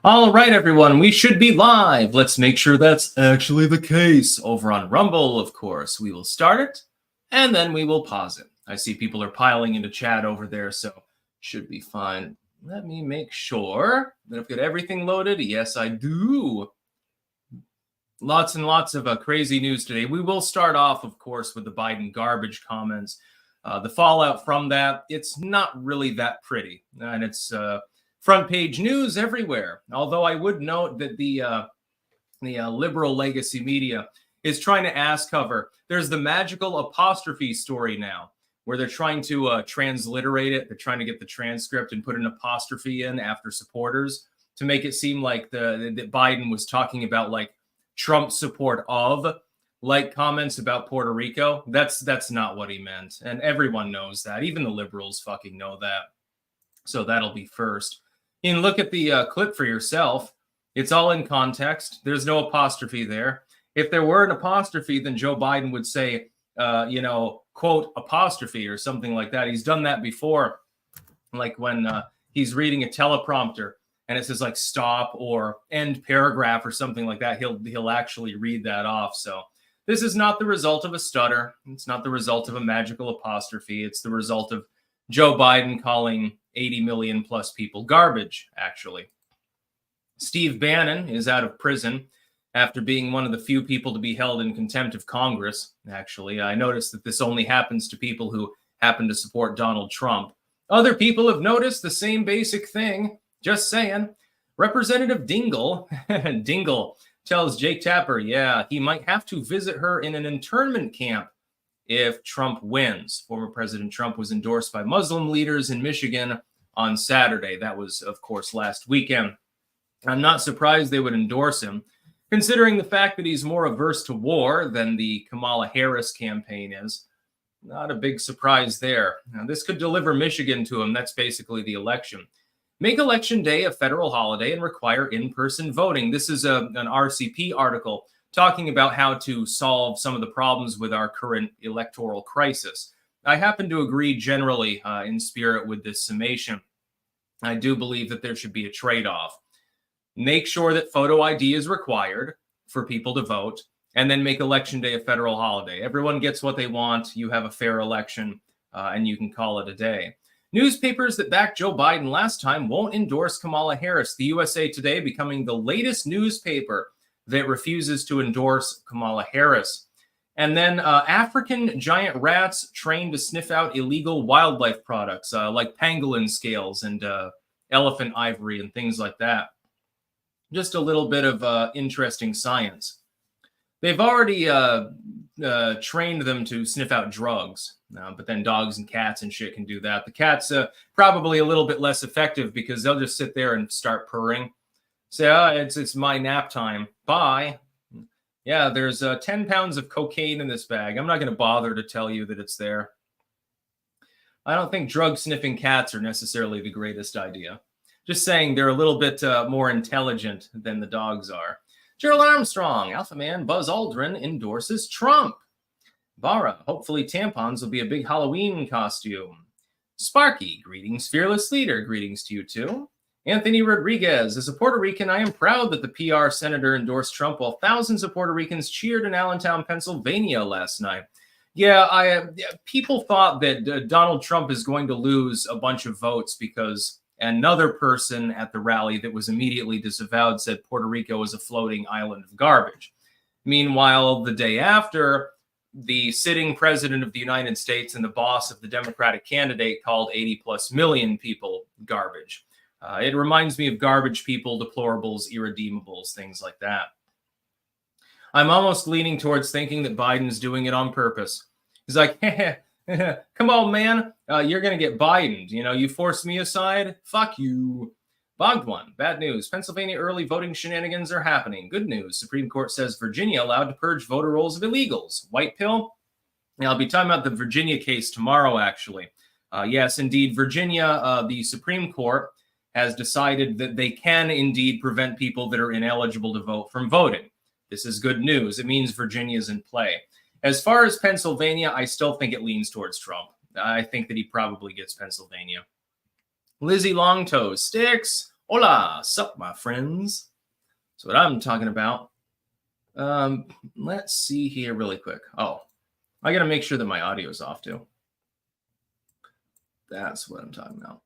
All right, everyone, we should be live. Let's make sure that's actually the case. Over on Rumble, of course, we will start it, and then we will pause it. I see people are piling into chat over there, so should be fine. Let me make sure that I've got everything loaded. Yes, I do. Lots and lots of crazy news today. We will start off, of course, with the Biden garbage comments. The fallout from that, it's not really that pretty, and it's front page news everywhere. Although I would note that the liberal legacy media is trying to ass cover. There's the magical apostrophe story now, where they're trying to transliterate it. They're trying to get the transcript and put an apostrophe in after supporters to make it seem like that Biden was talking about like Trump's support of like comments about Puerto Rico. That's not what he meant, and everyone knows that. Even the liberals fucking know that. So that'll be first. You can look at the clip for yourself. It's all in context. There's no apostrophe there. If there were an apostrophe, then Joe Biden would say, quote, apostrophe or something like that. He's done that before, like when he's reading a teleprompter and it says like stop or end paragraph or something like that. He'll actually read that off. So this is not the result of a stutter. It's not the result of a magical apostrophe. It's the result of Joe Biden calling 80 million plus people garbage, actually. Steve Bannon is out of prison after being one of the few people to be held in contempt of Congress, actually. I noticed that this only happens to people who happen to support Donald Trump. Other people have noticed the same basic thing. Just saying. Representative Dingle tells Jake Tapper, yeah, he might have to visit her in an internment camp if Trump wins. Former President Trump was endorsed by Muslim leaders in Michigan on Saturday. That was, of course, last weekend. I'm not surprised they would endorse him, considering the fact that he's more averse to war than the Kamala Harris campaign is. Not a big surprise there. Now, this could deliver Michigan to him. That's basically the election. Make Election Day a federal holiday and require in-person voting. This is an RCP article talking about how to solve some of the problems with our current electoral crisis. I happen to agree generally in spirit with this summation. I do believe that there should be a trade-off. Make sure that photo ID is required for people to vote, and then make Election Day a federal holiday. Everyone gets what they want. You have a fair election, and you can call it a day. Newspapers that backed Joe Biden last time won't endorse Kamala Harris. The USA Today becoming the latest newspaper that refuses to endorse Kamala Harris. And then African giant rats trained to sniff out illegal wildlife products like pangolin scales and elephant ivory and things like that. Just a little bit of interesting science. They've already trained them to sniff out drugs, but then dogs and cats and shit can do that. The cats probably a little bit less effective because they'll just sit there and start purring. Say, it's my nap time. Bye. Yeah, there's 10 pounds of cocaine in this bag. I'm not going to bother to tell you that it's there. I don't think drug-sniffing cats are necessarily the greatest idea. Just saying they're a little bit more intelligent than the dogs are. Gerald Armstrong, Alpha Man, Buzz Aldrin endorses Trump. Bara, hopefully tampons will be a big Halloween costume. Sparky, greetings, fearless leader. Greetings to you too. Anthony Rodriguez, as a Puerto Rican, I am proud that the PR senator endorsed Trump while thousands of Puerto Ricans cheered in Allentown, Pennsylvania last night. Yeah, people thought that Donald Trump is going to lose a bunch of votes because another person at the rally that was immediately disavowed said Puerto Rico was a floating island of garbage. Meanwhile, the day after, the sitting president of the United States and the boss of the Democratic candidate called 80 plus million people garbage. It reminds me of garbage people, deplorables, irredeemables, things like that. I'm almost leaning towards thinking that Biden's doing it on purpose. He's like, come on, man, you're going to get Bidened. You know, you forced me aside. Fuck you. Bogged one. Bad news. Pennsylvania early voting shenanigans are happening. Good news. Supreme Court says Virginia allowed to purge voter rolls of illegals. White pill. Now, I'll be talking about the Virginia case tomorrow, actually. Yes, indeed, Virginia, the Supreme Court has decided that they can indeed prevent people that are ineligible to vote from voting. This is good news. It means Virginia is in play. As far as Pennsylvania, I still think it leans towards Trump. I think that he probably gets Pennsylvania. Lizzie Longtoes, sticks Hola, sup, my friends. So what I'm talking about, let's see here really quick. Oh, I got to make sure that my audio is off too. That's what I'm talking about.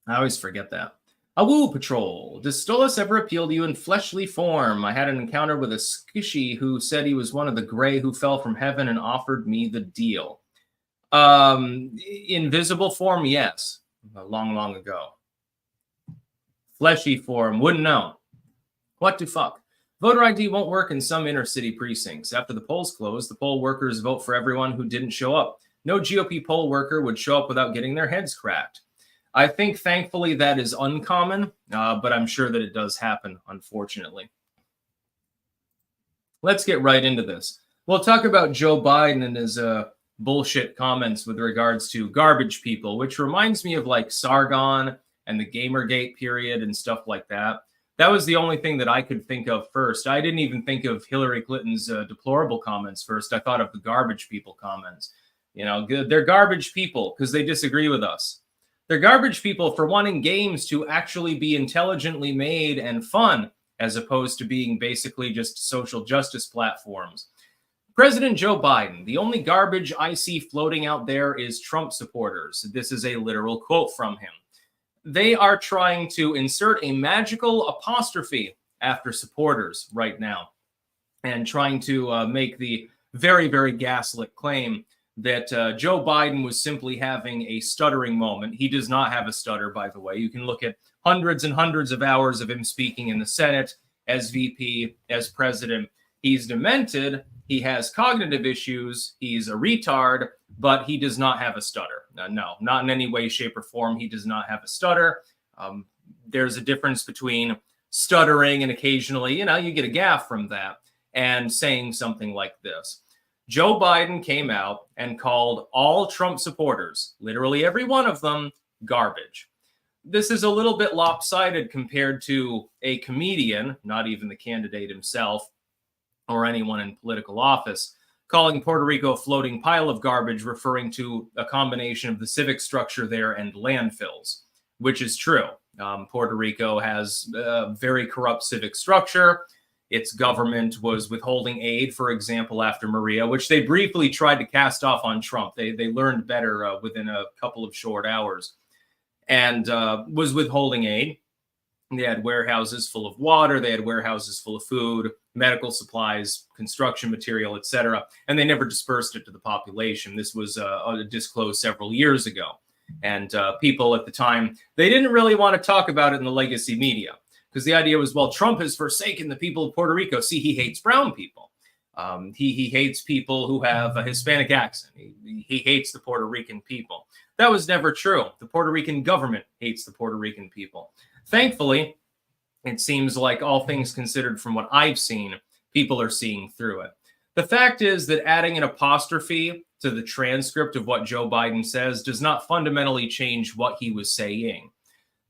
I always forget that. Awoo Patrol. Does Stolas ever appeal to you in fleshly form? I had an encounter with a skishy who said he was one of the gray who fell from heaven and offered me the deal. In visible form, yes. Long ago. Fleshy form, wouldn't know. What the fuck? Voter ID won't work in some inner city precincts. After the polls close, the poll workers vote for everyone who didn't show up. No GOP poll worker would show up without getting their heads cracked. I think, thankfully, that is uncommon, but I'm sure that it does happen, unfortunately. Let's get right into this. We'll talk about Joe Biden and his bullshit comments with regards to garbage people, which reminds me of like Sargon and the Gamergate period and stuff like that. That was the only thing that I could think of first. I didn't even think of Hillary Clinton's deplorable comments first. I thought of the garbage people comments. You know, they're garbage people because they disagree with us. They're garbage people for wanting games to actually be intelligently made and fun, as opposed to being basically just social justice platforms. President Joe Biden, the only garbage I see floating out there is Trump supporters. This is a literal quote from him. They are trying to insert a magical apostrophe after supporters right now and trying to make the very, very gaslit claim that Joe Biden was simply having a stuttering moment. He does not have a stutter, by the way. You can look at hundreds and hundreds of hours of him speaking in the Senate as VP, as president. He's demented. He has cognitive issues. He's a retard, but he does not have a stutter. No, not in any way, shape, or form. He does not have a stutter. There's a difference between stuttering and occasionally, you get a gaffe from that and saying something like this. Joe Biden came out and called all Trump supporters, literally every one of them, garbage. This is a little bit lopsided compared to a comedian, not even the candidate himself or anyone in political office, calling Puerto Rico a floating pile of garbage, referring to a combination of the civic structure there and landfills, which is true. Puerto Rico has a very corrupt civic structure. Its government was withholding aid, for example, after Maria, which they briefly tried to cast off on Trump. They learned better within a couple of short hours and was withholding aid. They had warehouses full of water. They had warehouses full of food, medical supplies, construction material, etc. And they never dispersed it to the population. This was disclosed several years ago. And people at the time, they didn't really want to talk about it in the legacy media. Because the idea was, well, Trump has forsaken the people of Puerto Rico. See, he hates brown people. He hates people who have a Hispanic accent. He hates the Puerto Rican people. That was never true. The Puerto Rican government hates the Puerto Rican people. Thankfully, it seems like all things considered from what I've seen, people are seeing through it. The fact is that adding an apostrophe to the transcript of what Joe Biden says does not fundamentally change what he was saying.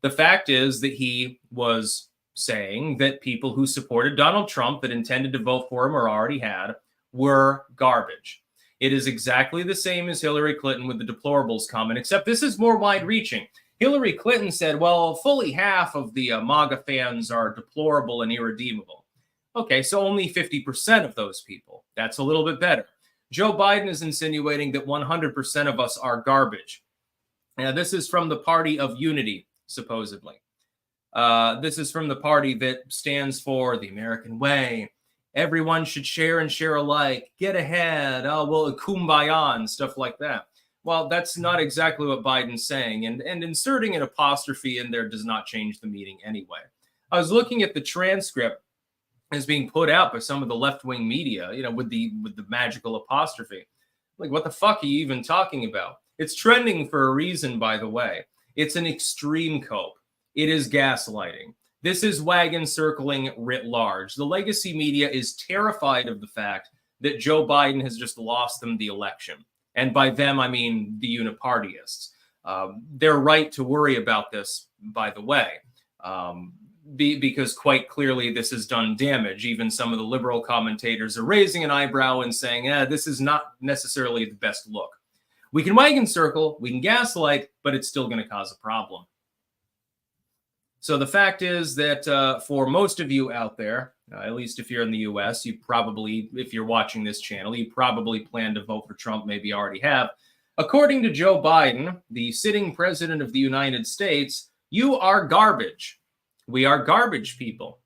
The fact is that he was saying that people who supported Donald Trump that intended to vote for him or already had were garbage. It is exactly the same as Hillary Clinton with the deplorables comment, except this is more wide-reaching. Hillary Clinton said, well, fully half of the MAGA fans are deplorable and irredeemable. Okay, so only 50% of those people. That's a little bit better. Joe Biden is insinuating that 100% of us are garbage. Now, this is from the Party of Unity, supposedly. This is from the party that stands for the American way. Everyone should share and share alike. Get ahead. Oh, well, kumbaya and stuff like that. Well, that's not exactly what Biden's saying. And inserting an apostrophe in there does not change the meaning anyway. I was looking at the transcript as being put out by some of the left-wing media, with the magical apostrophe. Like, what the fuck are you even talking about? It's trending for a reason, by the way. It's an extreme cope. It is gaslighting. This is wagon circling writ large. The legacy media is terrified of the fact that Joe Biden has just lost them the election. And by them, I mean the unipartyists. They're right to worry about this, by the way, because quite clearly this has done damage. Even some of the liberal commentators are raising an eyebrow and saying, this is not necessarily the best look. We can wagon circle, we can gaslight, but it's still going to cause a problem. So the fact is that for most of you out there, at least if you're in the US, you probably, if you're watching this channel, you probably plan to vote for Trump, maybe already have. According to Joe Biden, the sitting president of the United States, you are garbage. We are garbage people.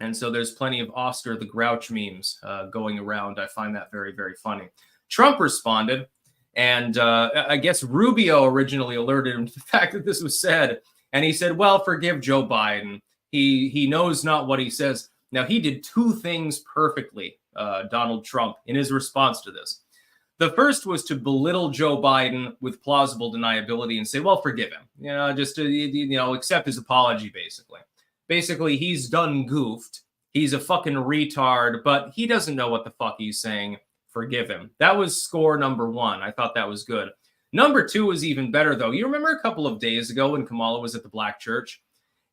And so there's plenty of Oscar the Grouch memes going around. I find that very, very funny. Trump responded, and I guess Rubio originally alerted him to the fact that this was said. And he said, well, forgive Joe Biden. He knows not what he says. Now, he did two things perfectly, Donald Trump, in his response to this. The first was to belittle Joe Biden with plausible deniability and say, well, forgive him. Just accept his apology, basically. Basically, he's done goofed. He's a fucking retard, but he doesn't know what the fuck he's saying. Forgive him. That was score number one. I thought that was good. Number two was even better, though. You remember a couple of days ago when Kamala was at the black church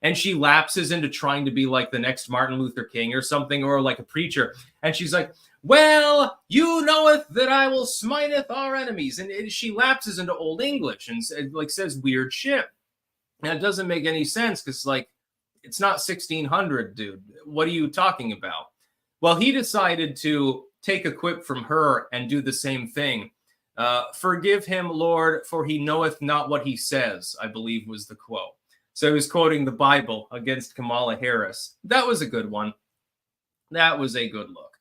and she lapses into trying to be like the next Martin Luther King or something, or like a preacher. And she's like, well, you knoweth that I will smiteth our enemies. And she lapses into Old English and says weird shit. And it doesn't make any sense because it's not 1600, dude. What are you talking about? Well, he decided to take a quip from her and do the same thing. Forgive him, Lord, for he knoweth not what he says, I believe was the quote. So he was quoting the Bible against Kamala Harris. That was a good one. That was a good look.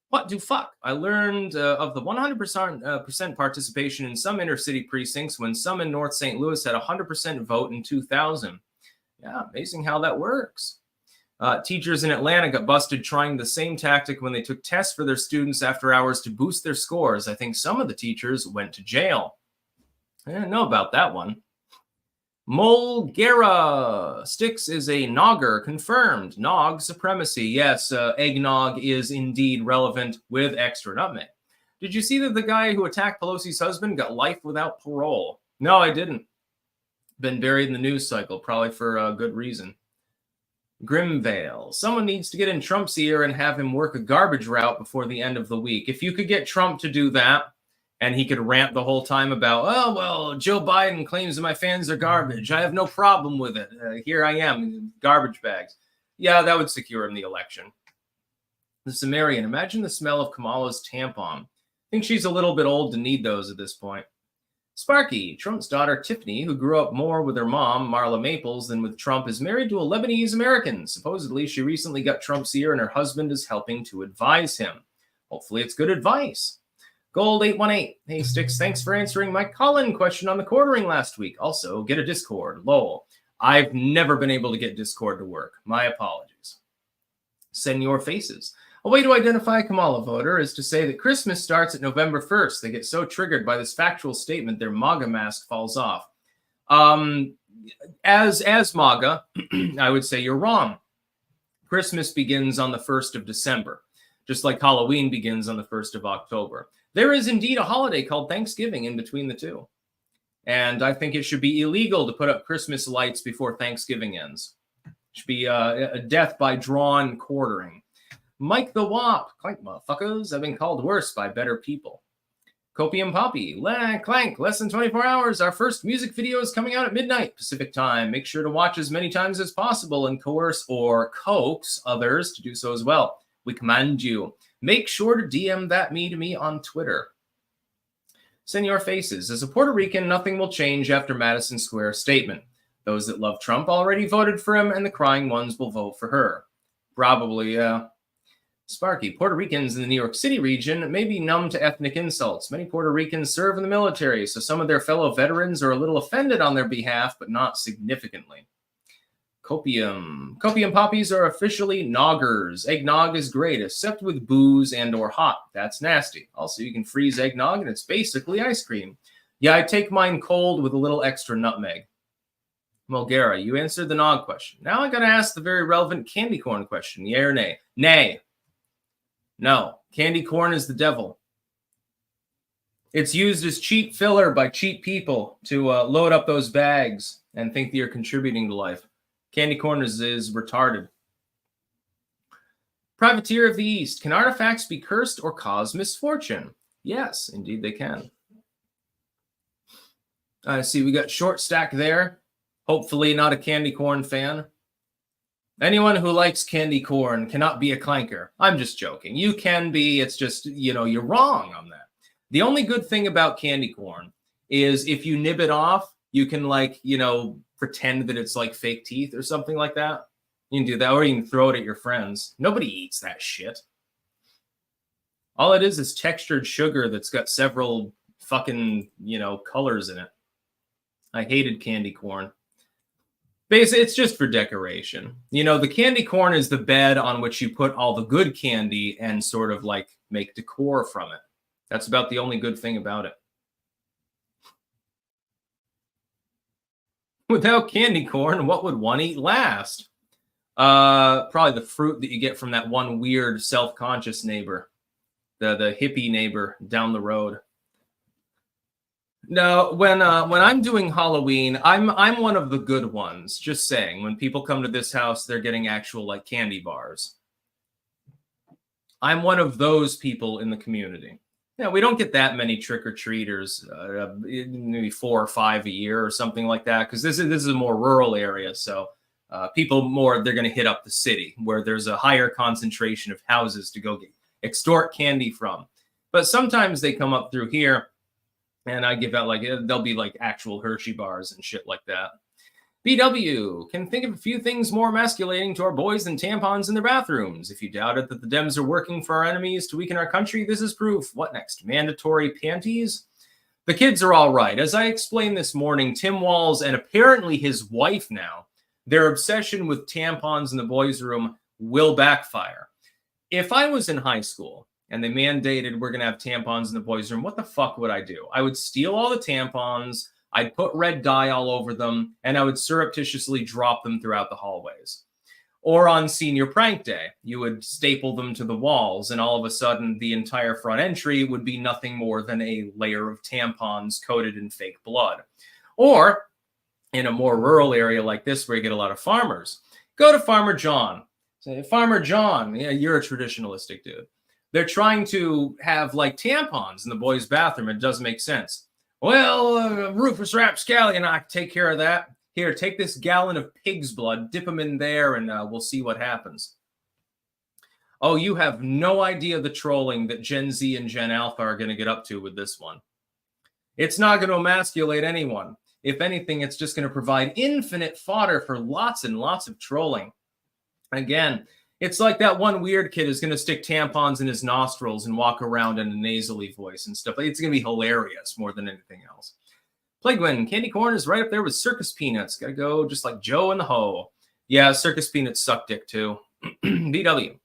What the fuck? I learned of the 100% participation in some inner city precincts when some in North St. Louis had 100% vote in 2000. Yeah, amazing how that works. Teachers in Atlanta got busted trying the same tactic when they took tests for their students after hours to boost their scores. I think some of the teachers went to jail. I didn't know about that one. Mulgera Sticks is a nogger, confirmed. Nog supremacy. Yes, eggnog is indeed relevant with extra nutmeg. Did you see that the guy who attacked Pelosi's husband got life without parole? No, I didn't. Been buried in the news cycle, probably for a good reason. Grimvale. Someone needs to get in Trump's ear and have him work a garbage route before the end of the week. If you could get Trump to do that, and he could rant the whole time about, oh, well, Joe Biden claims that my fans are garbage. I have no problem with it. Here I am, garbage bags. Yeah, that would secure him the election. The Sumerian. Imagine the smell of Kamala's tampon. I think she's a little bit old to need those at this point. Sparky, Trump's daughter Tiffany, who grew up more with her mom, Marla Maples, than with Trump, is married to a Lebanese American. Supposedly, she recently got Trump's ear and her husband is helping to advise him. Hopefully, it's good advice. Gold 818. Hey, Sticks, thanks for answering my call-in question on the quartering last week. Also, get a Discord. Lol. I've never been able to get Discord to work. My apologies. Send your faces. A way to identify a Kamala voter is to say that Christmas starts at November 1st. They get so triggered by this factual statement, their MAGA mask falls off. As MAGA, I would say you're wrong. Christmas begins on the 1st of December, just like Halloween begins on the 1st of October. There is indeed a holiday called Thanksgiving in between the two. And I think it should be illegal to put up Christmas lights before Thanksgiving ends. It should be a death by drawn quartering. Mike the Wop. Clank, motherfuckers. I've been called worse by better people. Copium Poppy. Clank. Less than 24 hours. Our first music video is coming out at midnight Pacific time. Make sure to watch as many times as possible and coerce or coax others to do so as well. We command you. Make sure to DM that to me on Twitter. Send your faces. As a Puerto Rican, nothing will change after Madison Square statement. Those that love Trump already voted for him, and the crying ones will vote for her. Probably, yeah. Sparky. Puerto Ricans in the New York City region may be numb to ethnic insults. Many Puerto Ricans serve in the military, so some of their fellow veterans are a little offended on their behalf, but not significantly. Copium poppies are officially noggers. Eggnog is great, except with booze and or hot. That's nasty. Also, you can freeze eggnog, and it's basically ice cream. Yeah, I take mine cold with a little extra nutmeg. Mulgera, you answered the nog question. Now I gotta ask the very relevant candy corn question. Yay or nay? Nay. No. Candy corn is the devil. It's used as cheap filler by cheap people to load up those bags and think that you're contributing to life. Candy corn is retarded. Privateer of the East. Can artifacts be cursed or cause misfortune? Yes, indeed they can. See, we got short stack there. Hopefully not a candy corn fan. Anyone who likes candy corn cannot be a clanker. I'm just joking. You can be. It's just, you're wrong on that. The only good thing about candy corn is if you nib it off, you can pretend that it's like fake teeth or something like that. You can do that, or you can throw it at your friends. Nobody eats that shit. All it is textured sugar that's got several fucking, colors in it. I hated candy corn. Basically, it's just for decoration. The candy corn is the bed on which you put all the good candy and sort of make decor from it. That's about the only good thing about it. Without candy corn, what would one eat last? Probably the fruit that you get from that one weird self-conscious neighbor, the hippie neighbor down the road. No, when I'm doing Halloween, I'm one of the good ones. Just saying, when people come to this house, they're getting actual candy bars. I'm one of those people in the community. Yeah, we don't get that many trick-or-treaters, maybe 4 or 5 a year or something like that, because this is a more rural area. So people they're going to hit up the city where there's a higher concentration of houses to go extort candy from. But sometimes they come up through here. And I give out they'll be actual Hershey bars and shit like that. BW can think of a few things more emasculating to our boys than tampons in their bathrooms. If you doubted that the Dems are working for our enemies to weaken our country, this is proof. What next? Mandatory panties? The kids are all right. As I explained this morning, Tim Walz and apparently his wife now, their obsession with tampons in the boys' room will backfire. If I was in high school and they mandated we're going to have tampons in the boys' room, what the fuck would I do? I would steal all the tampons, I'd put red dye all over them, and I would surreptitiously drop them throughout the hallways. Or on senior prank day, you would staple them to the walls, and all of a sudden the entire front entry would be nothing more than a layer of tampons coated in fake blood. Or in a more rural area like this where you get a lot of farmers, go to Farmer John. Say, Farmer John, yeah, you're a traditionalistic dude. They're trying to have tampons in the boys' bathroom. It doesn't make sense. Well, Rufus Rapscallion, I can take care of that. Here, take this gallon of pig's blood, dip them in there, and we'll see what happens. Oh, you have no idea the trolling that Gen Z and Gen Alpha are going to get up to with this one. It's not going to emasculate anyone. If anything, it's just going to provide infinite fodder for lots and lots of trolling. Again, it's like that one weird kid is going to stick tampons in his nostrils and walk around in a nasally voice and stuff. It's going to be hilarious more than anything else. Plaguewin, candy corn is right up there with circus peanuts. Got to go just like Joe and the Ho. Yeah, circus peanuts suck dick too. BW,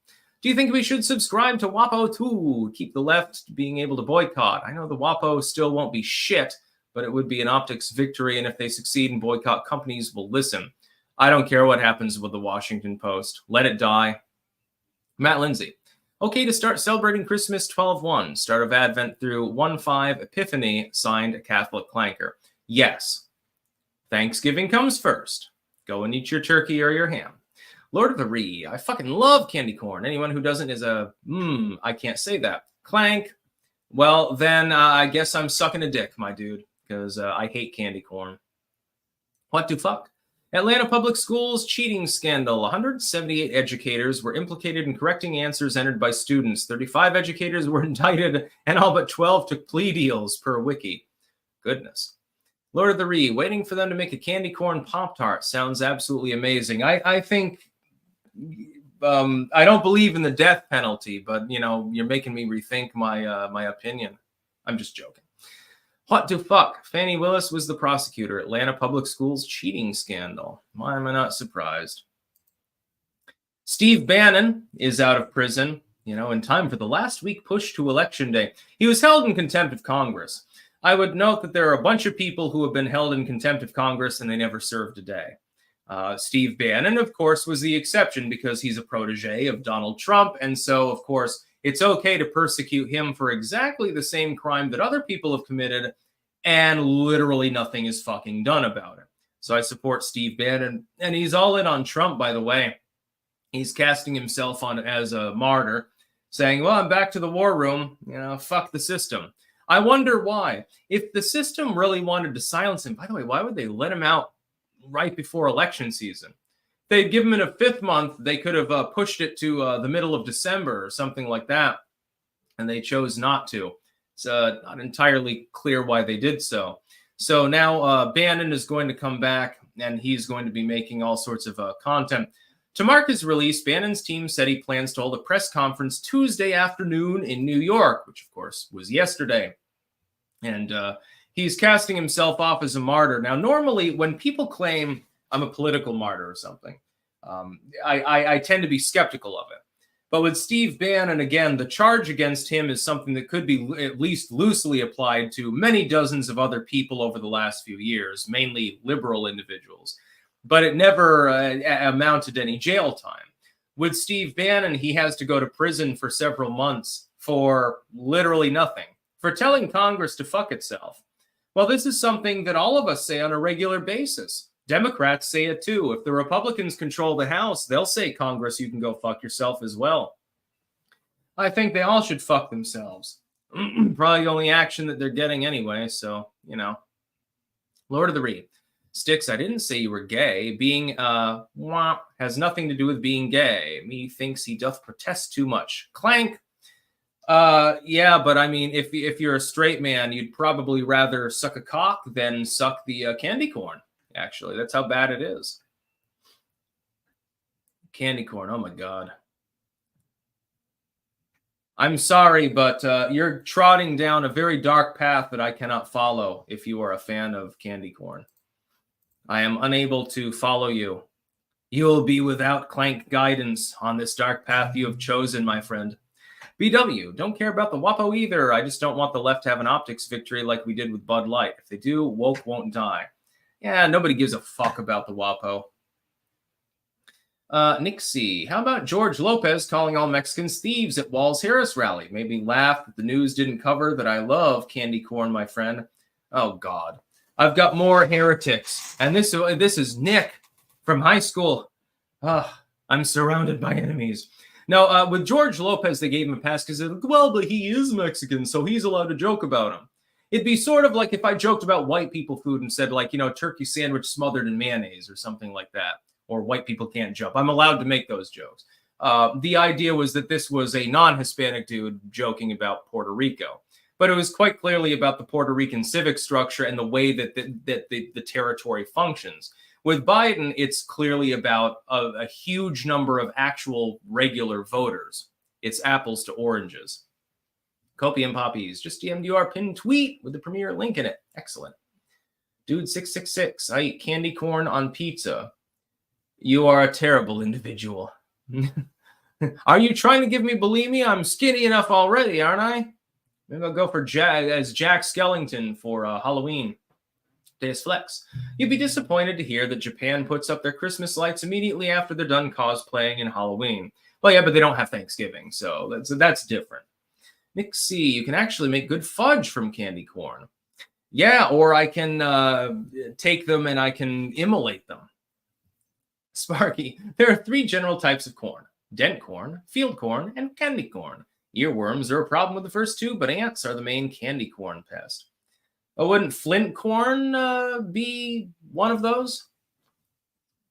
do you think we should subscribe to WAPO too? Keep the left being able to boycott. I know the WAPO still won't be shit, but it would be an optics victory. And if they succeed and boycott, companies will listen. I don't care what happens with the Washington Post. Let it die. Matt Lindsay. Okay to start celebrating Christmas 12/1. Start of Advent through 1/5 Epiphany. Signed, a Catholic clanker. Yes. Thanksgiving comes first. Go and eat your turkey or your ham. Lord of the Ree. I fucking love candy corn. Anyone who doesn't is a... I can't say that. Clank. Well, then I guess I'm sucking a dick, my dude. Because I hate candy corn. What the fuck? Atlanta Public Schools cheating scandal. 178 educators were implicated in correcting answers entered by students. 35 educators were indicted, and all but 12 took plea deals per wiki. Goodness. Lord of the Ree, waiting for them to make a candy corn Pop-Tart. Sounds absolutely amazing. I think... I don't believe in the death penalty, but, you're making me rethink my opinion. I'm just joking. What the fuck? Fannie Willis was the prosecutor. Atlanta Public Schools cheating scandal. Why am I not surprised? Steve Bannon is out of prison, in time for the last week push to Election Day. He was held in contempt of Congress. I would note that there are a bunch of people who have been held in contempt of Congress and they never served a day. Steve Bannon, of course, was the exception because he's a protege of Donald Trump. And so, of course, it's okay to persecute him for exactly the same crime that other people have committed, and literally nothing is fucking done about it. So I support Steve Bannon, and he's all in on Trump, by the way. He's casting himself on as a martyr, saying, well, I'm back to the war room, fuck the system. I wonder why. If the system really wanted to silence him, by the way, why would they let him out right before election season. They'd give him in a 5th month, they could have pushed it to the middle of December or something like that, and they chose not to. It's not entirely clear why they did so. So now Bannon is going to come back, and he's going to be making all sorts of content. To mark his release, Bannon's team said he plans to hold a press conference Tuesday afternoon in New York, which of course was yesterday. And he's casting himself off as a martyr. Now, normally when people claim I'm a political martyr or something, I tend to be skeptical of it. But with Steve Bannon, again, the charge against him is something that could be at least loosely applied to many dozens of other people over the last few years, mainly liberal individuals. But it never amounted to any jail time. With Steve Bannon, he has to go to prison for several months for literally nothing, for telling Congress to fuck itself. Well, this is something that all of us say on a regular basis. Democrats say it too. If the Republicans control the House, they'll say, Congress, you can go fuck yourself as well. I think they all should fuck themselves. Probably the only action that they're getting anyway. So, you know, Lord of the Reed. Sticks, I didn't say you were gay. Being has nothing to do with being gay. Me thinks he doth protest too much. Clank. Yeah, but I mean, if you're a straight man, you'd probably rather suck a cock than suck the candy corn. Actually, that's how bad it is. Candy corn. Oh my God. I'm sorry, but you're trotting down a very dark path that I cannot follow if you are a fan of candy corn. I am unable to follow you. You will be without Clank guidance on this dark path you have chosen, my friend. BW, don't care about the WAPO either. I just don't want the left to have an optics victory like we did with Bud Light. If they do, woke won't die. Yeah, nobody gives a fuck about the WAPO. Nick C. How about George Lopez calling all Mexicans thieves at Walls Harris rally? Made me laugh that the news didn't cover that I love candy corn, my friend. Oh, God. I've got more heretics. And this is Nick from high school. I'm surrounded by enemies. Now, with George Lopez, they gave him a pass because, well, but he is Mexican, so he's allowed to joke about him. It'd be sort of like if I joked about white people food and said, like, you know, turkey sandwich smothered in mayonnaise or something like that, or white people can't jump. I'm allowed to make those jokes. The idea was that this was a non-Hispanic dude joking about Puerto Rico, but it was quite clearly about the Puerto Rican civic structure and the way that the territory functions. With Biden, it's clearly about a huge number of actual regular voters. It's apples to oranges. Copium Poppies, just DM'd you our pinned tweet with the premiere link in it. Excellent. Dude 666, I eat candy corn on pizza. You are a terrible individual. Are you trying to give me bulimia? I'm skinny enough already, aren't I? Maybe I'll go for Jack Skellington for Halloween. Deus Flex. You'd be disappointed to hear that Japan puts up their Christmas lights immediately after they're done cosplaying in Halloween. Well, yeah, but they don't have Thanksgiving, so that's different. Nick C, you can actually make good fudge from candy corn. Yeah, or I can take them and I can immolate them. Sparky, there are 3 general types of corn: dent corn, field corn, and candy corn. Earworms are a problem with the first 2, but ants are the main candy corn pest. Oh, wouldn't flint corn be one of those?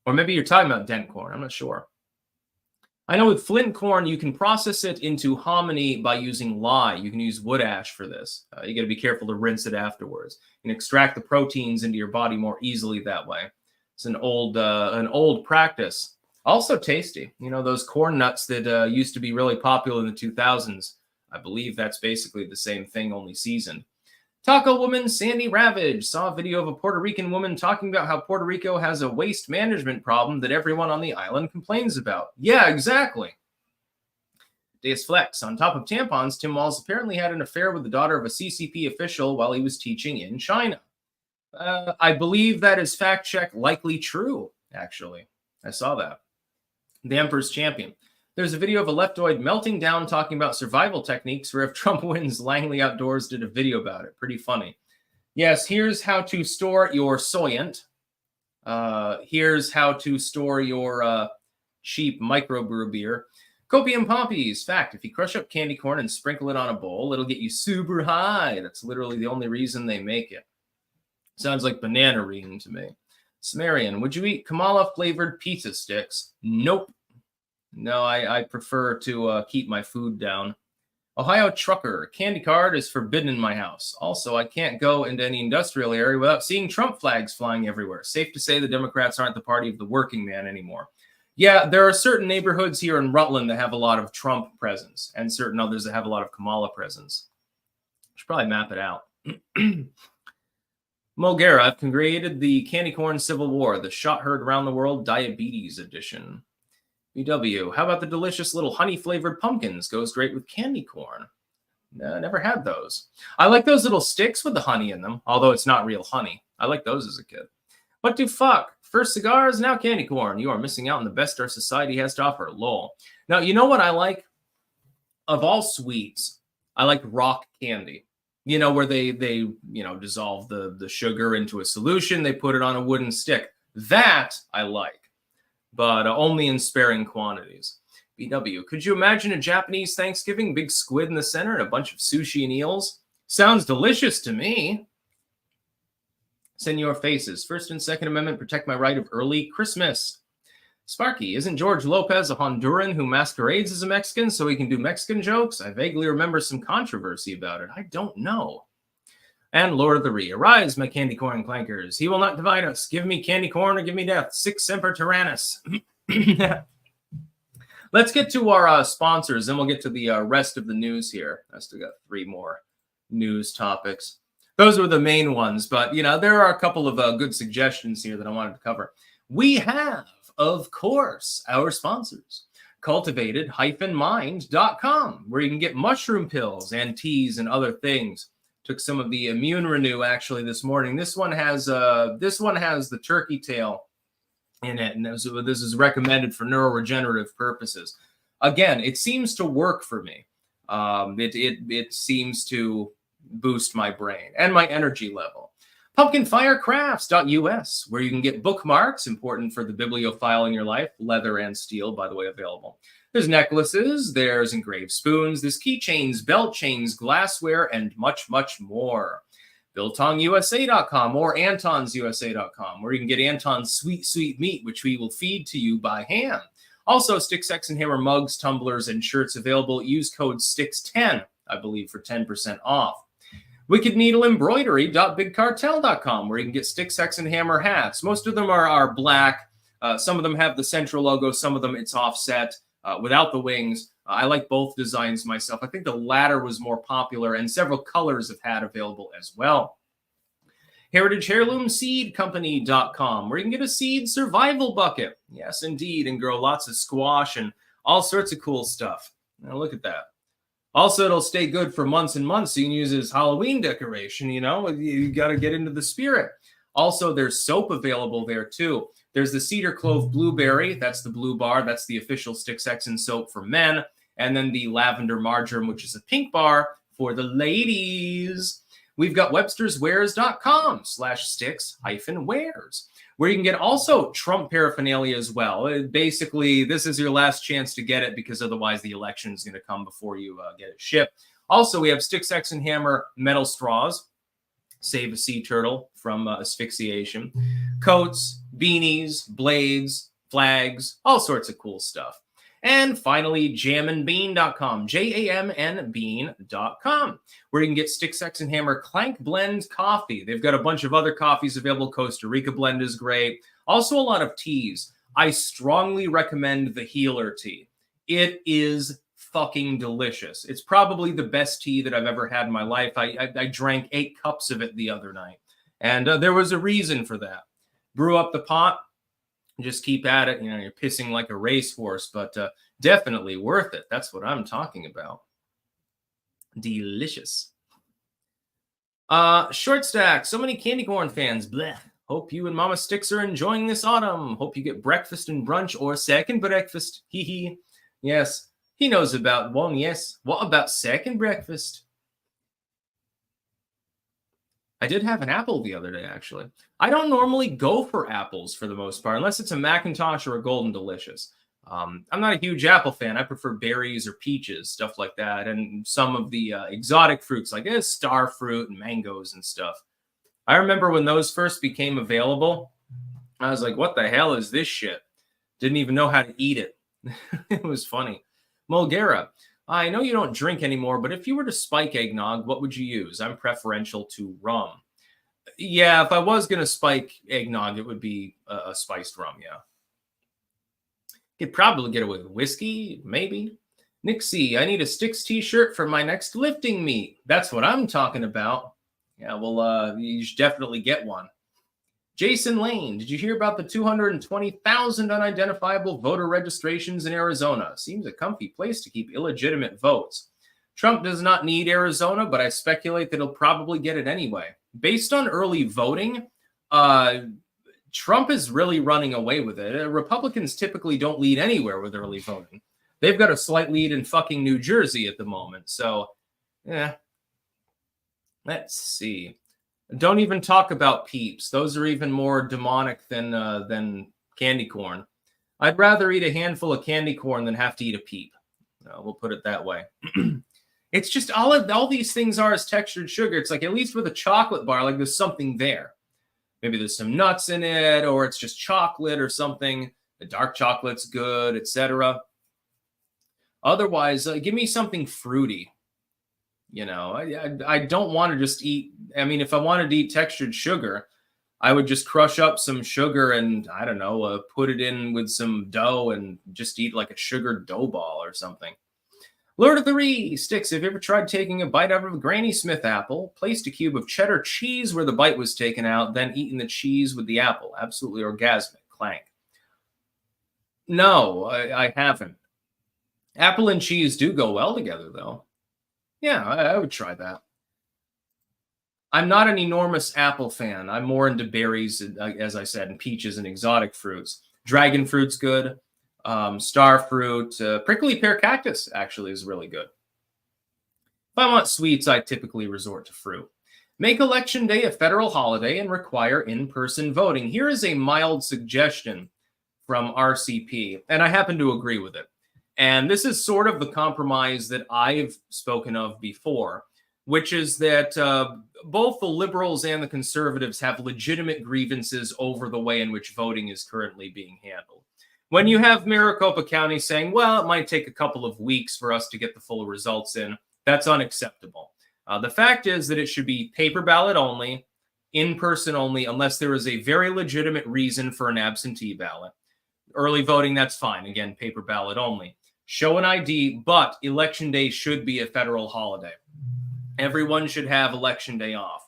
Or maybe you're talking about dent corn. I'm not sure. I know with flint corn, you can process it into hominy by using lye. You can use wood ash for this. You got to be careful to rinse it afterwards. You can extract the proteins into your body more easily that way. It's an old practice. Also tasty. You know, those corn nuts that used to be really popular in the 2000s. I believe that's basically the same thing, only seasoned. Taco woman Sandy Ravage saw a video of a Puerto Rican woman talking about how Puerto Rico has a waste management problem that everyone on the island complains about. Yeah, exactly. Deus Flex. On top of tampons, Tim Walz apparently had an affair with the daughter of a CCP official while he was teaching in China. I believe that is fact check likely true, actually. I saw that. The Emperor's Champion. There's a video of a leftoid melting down talking about survival techniques for if Trump wins. Langley Outdoors did a video about it. Pretty funny. Yes, here's how to store your Soylent. Here's how to store your cheap microbrew beer. Copium Poppies. Fact, if you crush up candy corn and sprinkle it on a bowl, it'll get you super high. That's literally the only reason they make it. Sounds like banana reading to me. Sumerian, would you eat Kamala-flavored pizza sticks? Nope. No, I prefer to keep my food down. Ohio Trucker, candy card is forbidden in my house. Also, I can't go into any industrial area without seeing Trump flags flying everywhere. Safe to say the Democrats aren't the party of the working man anymore. Yeah, there are certain neighborhoods here in Rutland that have a lot of Trump presence and certain others that have a lot of Kamala presence. Should probably map it out. Mulgara, I've created the Candy Corn Civil War, the shot heard around the world diabetes edition. BW, how about the delicious little honey-flavored pumpkins? Goes great with candy corn. No, never had those. I like those little sticks with the honey in them, although it's not real honey. I like those as a kid. What the fuck? First cigars, now candy corn. You are missing out on the best our society has to offer. Lol. Now, you know what I like? Of all sweets, I like rock candy. You know, where they dissolve the sugar into a solution. They put it on a wooden stick. That I like. But only in sparing quantities. BW, could you imagine a Japanese Thanksgiving? Big squid in the center and a bunch of sushi and eels? Sounds delicious to me. Senor Faces, First and Second Amendment protect my right of early Christmas. Sparky, isn't George Lopez a Honduran who masquerades as a Mexican so he can do Mexican jokes? I vaguely remember some controversy about it. I don't know. And Lord of the Ree, arise, my candy corn clankers. He will not divide us. Give me candy corn or give me death. Sic semper tyrannis. Let's get to our sponsors, then we'll get to the rest of the news here. I still got 3 more news topics. Those were the main ones, but, there are a couple of good suggestions here that I wanted to cover. We have, of course, our sponsors. Cultivated-mind.com, where you can get mushroom pills and teas and other things. Took some of the Immune Renew actually this morning. This one has the turkey tail in it, and this is recommended for neuroregenerative purposes. Again, it seems to work for me. It seems to boost my brain and my energy level. Pumpkinfirecrafts.us, where you can get bookmarks important for the bibliophile in your life, leather and steel, by the way, available. There's necklaces, there's engraved spoons, there's keychains, belt chains, glassware, and much, much more. BiltongUSA.com or AntonsUSA.com, where you can get Anton's sweet, sweet meat, which we will feed to you by hand. Also, Stick, Sex, and Hammer mugs, tumblers, and shirts available. Use code STIX10, I believe, for 10% off. WickedNeedleEmbroidery.BigCartel.com, where you can get Stick, Sex, and Hammer hats. Most of them are black. Some of them have the central logo. Some of them it's offset. Without the wings. I like both designs myself. I think the latter was more popular, and several colors have had available as well. HeritageHeirloomSeedCompany.com, where you can get a seed survival bucket. Yes, indeed, and grow lots of squash and all sorts of cool stuff. Now look at that. Also, it'll stay good for months and months. So you can use it as Halloween decoration, You got to get into the spirit. Also, there's soap available there, too. There's the Cedar Clove Blueberry. That's the blue bar. That's the official Stick, Sex, and Soap for men. And then the Lavender Marjoram, which is a pink bar for the ladies. We've got websterswares.com/sticks-wares, where you can get also Trump paraphernalia as well. Basically, this is your last chance to get it because otherwise the election is going to come before you get it shipped. Also, we have Stick, Sex, and Hammer metal straws. Save a sea turtle from asphyxiation. Coats, beanies, blades, flags, all sorts of cool stuff. And finally, jamandbean.com, JAMN where you can get Stick, Sex, and Hammer Clank Blend coffee. They've got a bunch of other coffees available. Costa Rica blend is great. Also a lot of teas. I strongly recommend the Healer tea. It is fucking delicious. It's probably the best tea that I've ever had in my life. I drank 8 cups of it the other night, and there was a reason for that. Brew up the pot, just keep at it. You're pissing like a racehorse, but definitely worth it. That's what I'm talking about. Delicious. Short stack. So many candy corn fans. Blech. Hope you and Mama Sticks are enjoying this autumn. Hope you get breakfast and brunch or second breakfast. Hee hee. Yes. He knows about one, yes. What about second breakfast? I did have an apple the other day, actually. I don't normally go for apples for the most part, unless it's a Macintosh or a Golden Delicious. I'm not a huge apple fan. I prefer berries or peaches, stuff like that, and some of the exotic fruits like star fruit and mangoes and stuff. I remember when those first became available, I was like, what the hell is this shit? Didn't even know how to eat it. It was funny. Mulgera, I know you don't drink anymore, but if you were to spike eggnog, what would you use? I'm preferential to rum. Yeah, if I was going to spike eggnog, it would be a spiced rum, yeah. Could probably get it with whiskey, maybe. Nixie, I need a Sticks t-shirt for my next lifting meet. That's what I'm talking about. Yeah, well, you should definitely get one. Jason Lane, did you hear about the 220,000 unidentifiable voter registrations in Arizona? Seems a comfy place to keep illegitimate votes. Trump does not need Arizona, but I speculate that he'll probably get it anyway. Based on early voting, Trump is really running away with it. Republicans typically don't lead anywhere with early voting. They've got a slight lead in fucking New Jersey at the moment. So, yeah. Let's see. Don't even talk about peeps. Those are even more demonic than candy corn. I'd rather eat a handful of candy corn than have to eat a peep. We'll put it that way. It's just all these things are is textured sugar. It's like, at least with a chocolate bar, like there's something there. Maybe there's some nuts in it, or it's just chocolate or something. The dark chocolate's good, etc. Otherwise, give me something fruity. You know, I don't want to just eat. I mean, if I wanted to eat textured sugar, I would just crush up some sugar and, I don't know, put it in with some dough and just eat like a sugar dough ball or something. Lord of the Ree, Sticks, have you ever tried taking a bite out of a Granny Smith apple, placed a cube of cheddar cheese where the bite was taken out, then eaten the cheese with the apple? Absolutely orgasmic. Clank. No, I haven't. Apple and cheese do go well together, though. Yeah, I would try that. I'm not an enormous apple fan. I'm more into berries, as I said, and peaches and exotic fruits. Dragon fruit's good. Star fruit, prickly pear cactus actually is really good. If I want sweets, I typically resort to fruit. Make Election Day a federal holiday and require in-person voting. Here is a mild suggestion from RCP, and I happen to agree with it. And this is sort of the compromise that I've spoken of before, which is that both the liberals and the conservatives have legitimate grievances over the way in which voting is currently being handled. When you have Maricopa County saying, well, it might take a couple of weeks for us to get the full results in, that's unacceptable. The fact is that it should be paper ballot only, in-person only, unless there is a very legitimate reason for an absentee ballot. Early voting, that's fine. Again, paper ballot only. Show an ID, but Election Day should be a federal holiday. Everyone should have Election Day off.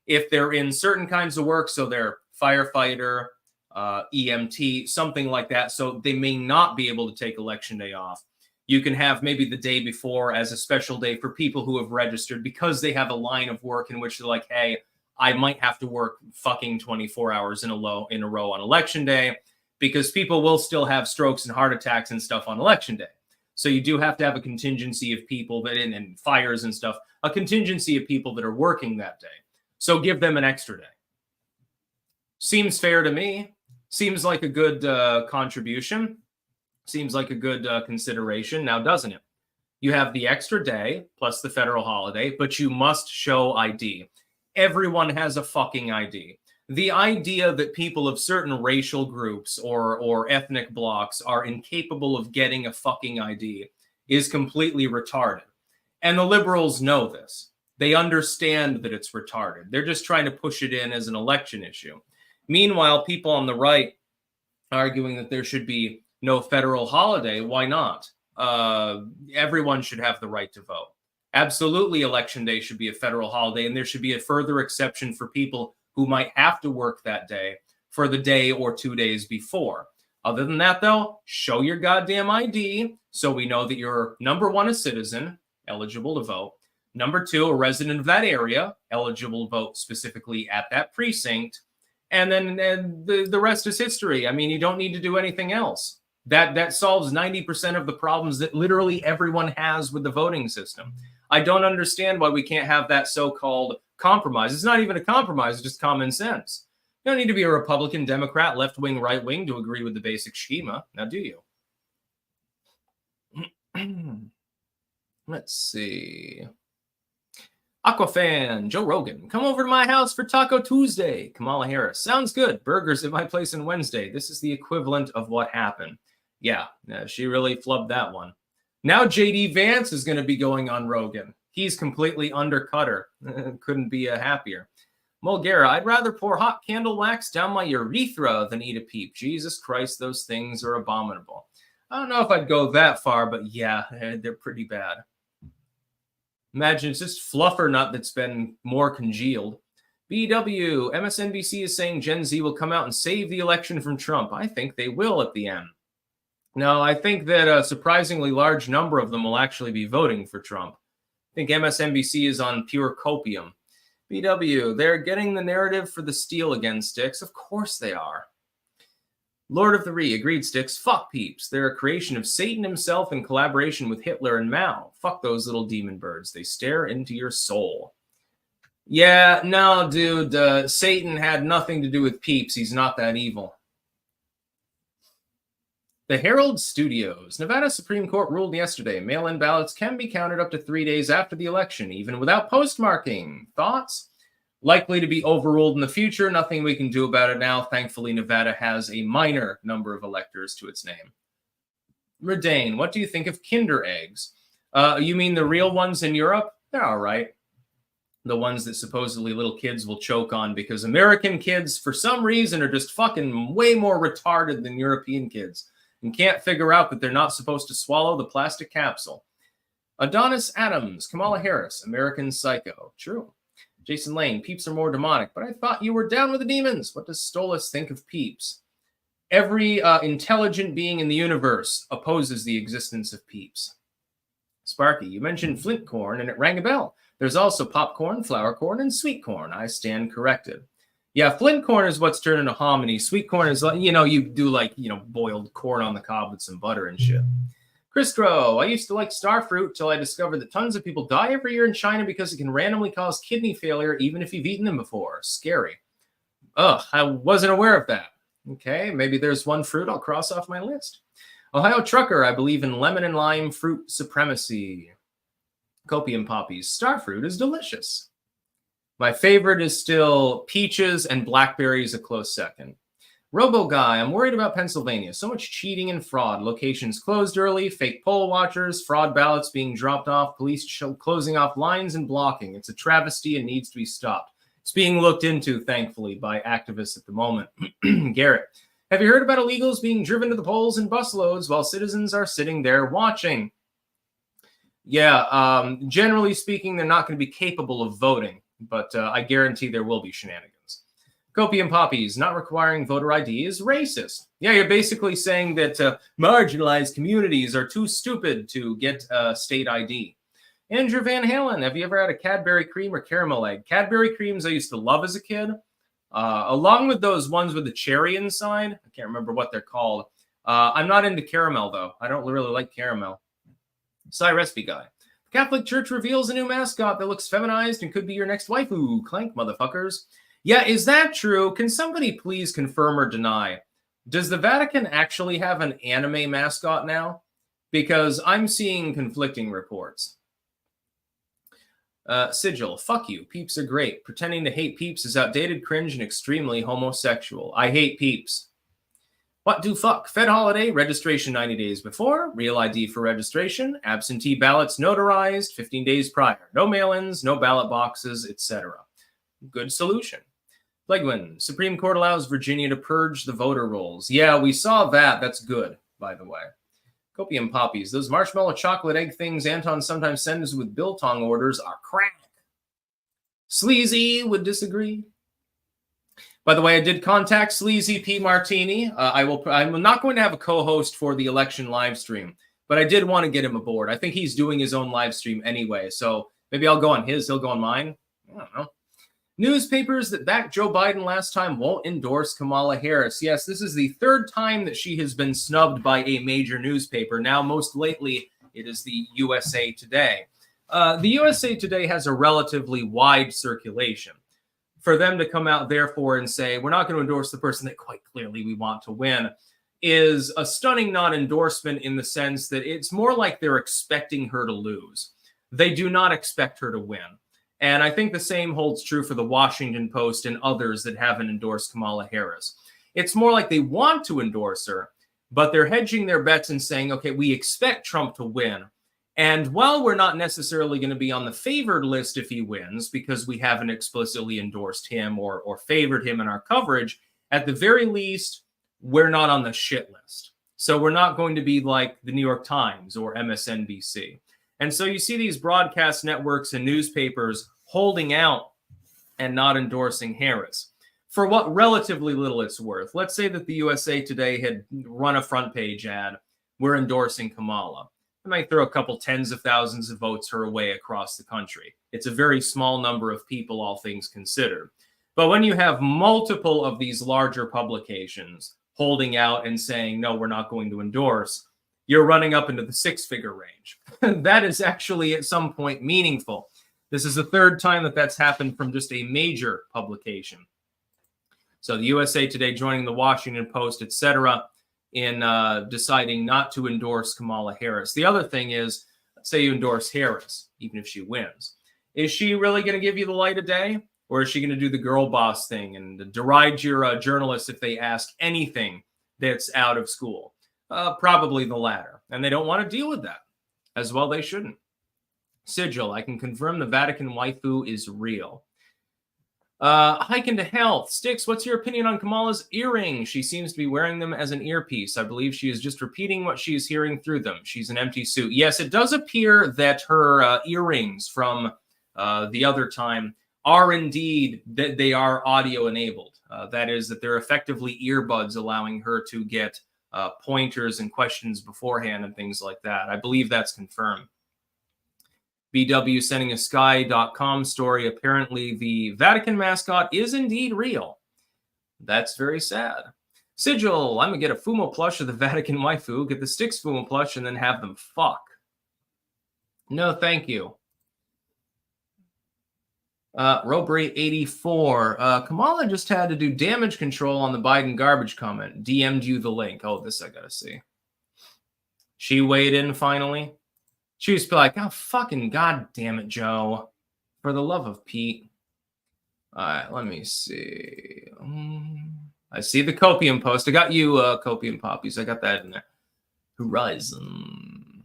If they're in certain kinds of work, so they're firefighter, EMT, something like that, so they may not be able to take Election Day off. You can have maybe the day before as a special day for people who have registered because they have a line of work in which they're like, hey, I might have to work fucking 24 hours in a row on Election Day, because people will still have strokes and heart attacks and stuff on Election Day. So you do have to have a contingency of people that and fires and stuff, a contingency of people that are working that day. So give them an extra day. Seems fair to me. Seems like a good contribution. Seems like a good consideration. Now, doesn't it? You have the extra day plus the federal holiday, but you must show ID. Everyone has a fucking ID. The idea that people of certain racial groups or ethnic blocks are incapable of getting a fucking ID is completely retarded. And the liberals know this. They understand that it's retarded. They're just trying to push it in as an election issue. Meanwhile, people on the right arguing that there should be no federal holiday. Why not? Everyone should have the right to vote. Absolutely, Election Day should be a federal holiday, and there should be a further exception for people who might have to work that day for the day or 2 days before. Other than that, though, show your goddamn ID so we know that you're, number one, a citizen, eligible to vote. Number two, a resident of that area, eligible to vote specifically at that precinct. And then the rest is history. I mean, you don't need to do anything else. That solves 90% of the problems that literally everyone has with the voting system. I don't understand why we can't have that so-called compromise. It's not even a compromise, it's just common sense. You don't need to be a Republican, Democrat, left-wing, right-wing to agree with the basic schema. Now, do you? Let's see. Aquafan, Joe Rogan, come over to my house for Taco Tuesday. Kamala Harris, sounds good. Burgers at my place on Wednesday. This is the equivalent of what happened. Yeah, she really flubbed that one. Now JD Vance is going to be going on Rogan. He's completely undercut her. Couldn't be happier. Mulgara, I'd rather pour hot candle wax down my urethra than eat a peep. Jesus Christ, those things are abominable. I don't know if I'd go that far, but yeah, they're pretty bad. Imagine it's just fluffernut that's been more congealed. BW, MSNBC is saying Gen Z will come out and save the election from Trump. I think they will at the end. No, I think that a surprisingly large number of them will actually be voting for Trump. I think MSNBC is on pure copium. BW, they're getting the narrative for the steal again, Sticks. Of course they are. Lord of the Ree, agreed, Sticks. Fuck peeps. They're a creation of Satan himself in collaboration with Hitler and Mao. Fuck those little demon birds. They stare into your soul. Yeah, no, dude. Satan had nothing to do with peeps. He's not that evil. The Herald Studios. Nevada Supreme Court ruled yesterday mail-in ballots can be counted up to 3 days after the election, even without postmarking. Thoughts? Likely to be overruled in the future. Nothing we can do about it now. Thankfully, Nevada has a minor number of electors to its name. Redane, what do you think of Kinder eggs? You mean the real ones in Europe? They're all right. The ones that supposedly little kids will choke on because American kids, for some reason, are just fucking way more retarded than European kids and can't figure out that they're not supposed to swallow the plastic capsule. Adonis Adams, Kamala Harris, American Psycho. True. Jason Lane, peeps are more demonic, but I thought you were down with the demons. What does Stolas think of peeps? Every intelligent being in the universe opposes the existence of peeps. Sparky, you mentioned flint corn and it rang a bell. There's also popcorn, flour corn, and sweet corn. I stand corrected. Yeah, flint corn is what's turned into hominy. Sweet corn is, you do boiled corn on the cob with some butter and shit. Christro, I used to like star fruit till I discovered that tons of people die every year in China because it can randomly cause kidney failure even if you've eaten them before. Scary. Ugh, I wasn't aware of that. Okay, maybe there's one fruit I'll cross off my list. Ohio Trucker, I believe in lemon and lime fruit supremacy. Copium poppies. Star fruit is delicious. My favorite is still peaches and blackberries a close second. Robo Guy, I'm worried about Pennsylvania. So much cheating and fraud. Locations closed early, fake poll watchers, fraud ballots being dropped off, police closing off lines and blocking. It's a travesty and needs to be stopped. It's being looked into, thankfully, by activists at the moment. Garrett, have you heard about illegals being driven to the polls in busloads while citizens are sitting there watching? Yeah, generally speaking, they're not going to be capable of voting, but I guarantee there will be shenanigans. Copium poppies, not requiring voter ID is racist. Yeah, you're basically saying that marginalized communities are too stupid to get state ID. Andrew Van Halen, have you ever had a Cadbury cream or caramel egg? Cadbury creams I used to love as a kid, along with those ones with the cherry inside. I can't remember what they're called. I'm not into caramel, though. I don't really like caramel. Cy Recipe Guy. The Catholic Church reveals a new mascot that looks feminized and could be your next waifu. Clank, motherfuckers. Yeah, is that true? Can somebody please confirm or deny? Does the Vatican actually have an anime mascot now? Because I'm seeing conflicting reports. Sigil, fuck you. Peeps are great. Pretending to hate peeps is outdated, cringe, and extremely homosexual. I hate peeps. What do fuck? Fed holiday, registration 90 days before, real ID for registration, absentee ballots notarized 15 days prior, no mail-ins, no ballot boxes, etc. Good solution. Legwin, Supreme Court allows Virginia to purge the voter rolls. Yeah, we saw that. That's good, by the way. Copium poppies. Those marshmallow chocolate egg things Anton sometimes sends with biltong orders are crack. Sleazy would disagree. By the way, I did contact Sleazy P. Martini. I'm not going to have a co-host for the election live stream, but I did want to get him aboard. I think he's doing his own live stream anyway, so maybe I'll go on his, he'll go on mine. I don't know. Newspapers that backed Joe Biden last time won't endorse Kamala Harris. Yes, this is the third time that she has been snubbed by a major newspaper. Now, most lately, it is the USA Today. The USA Today has a relatively wide circulation. For them to come out, therefore, and say, we're not going to endorse the person that quite clearly we want to win, is a stunning non-endorsement in the sense that it's more like they're expecting her to lose. They do not expect her to win. And I think the same holds true for the Washington Post and others that haven't endorsed Kamala Harris. It's more like they want to endorse her, but they're hedging their bets and saying, okay, we expect Trump to win. And while we're not necessarily going to be on the favored list if he wins, because we haven't explicitly endorsed him or favored him in our coverage, at the very least, we're not on the shit list. So we're not going to be like the New York Times or MSNBC. And so you see these broadcast networks and newspapers holding out and not endorsing Harris for what relatively little it's worth. Let's say that the USA Today had run a front page ad, we're endorsing Kamala. It might throw a couple tens of thousands of votes her way across the country. It's a very small number of people, all things considered. But when you have multiple of these larger publications holding out and saying, no, we're not going to endorse, you're running up into the six-figure range. That is actually at some point meaningful. This is the third time that that's happened from just a major publication. So the USA Today joining the Washington Post, etc., in deciding not to endorse Kamala Harris. The other thing is, let's say you endorse Harris, even if she wins. Is she really going to give you the light of day? Or is she going to do the girl boss thing and deride your journalists if they ask anything that's out of school? Probably the latter. And they don't want to deal with that. As well, they shouldn't. Sigil, I can confirm the Vatican waifu is real. Hike into health. Sticks, what's your opinion on Kamala's earrings? She seems to be wearing them as an earpiece. I believe she is just repeating what she is hearing through them. She's an empty suit. Yes, it does appear that her earrings from the other time are indeed that they are audio enabled. That is, that they're effectively earbuds allowing her to get pointers and questions beforehand and things like that. I believe that's confirmed. BW sending a sky.com story. Apparently, the Vatican mascot is indeed real. That's very sad. Sigil, I'm going to get a Fumo plush of the Vatican waifu, get the Sticks Fumo plush, and then have them fuck. No, thank you. Robray 84. Kamala just had to do damage control on the Biden garbage comment. DM'd you the link. Oh, this I gotta see. She weighed in finally. She was like, oh, fucking goddamn it, Joe. For the love of Pete. All right, let me see. I see the copium post. I got you copium poppies. I got that in there. Horizon.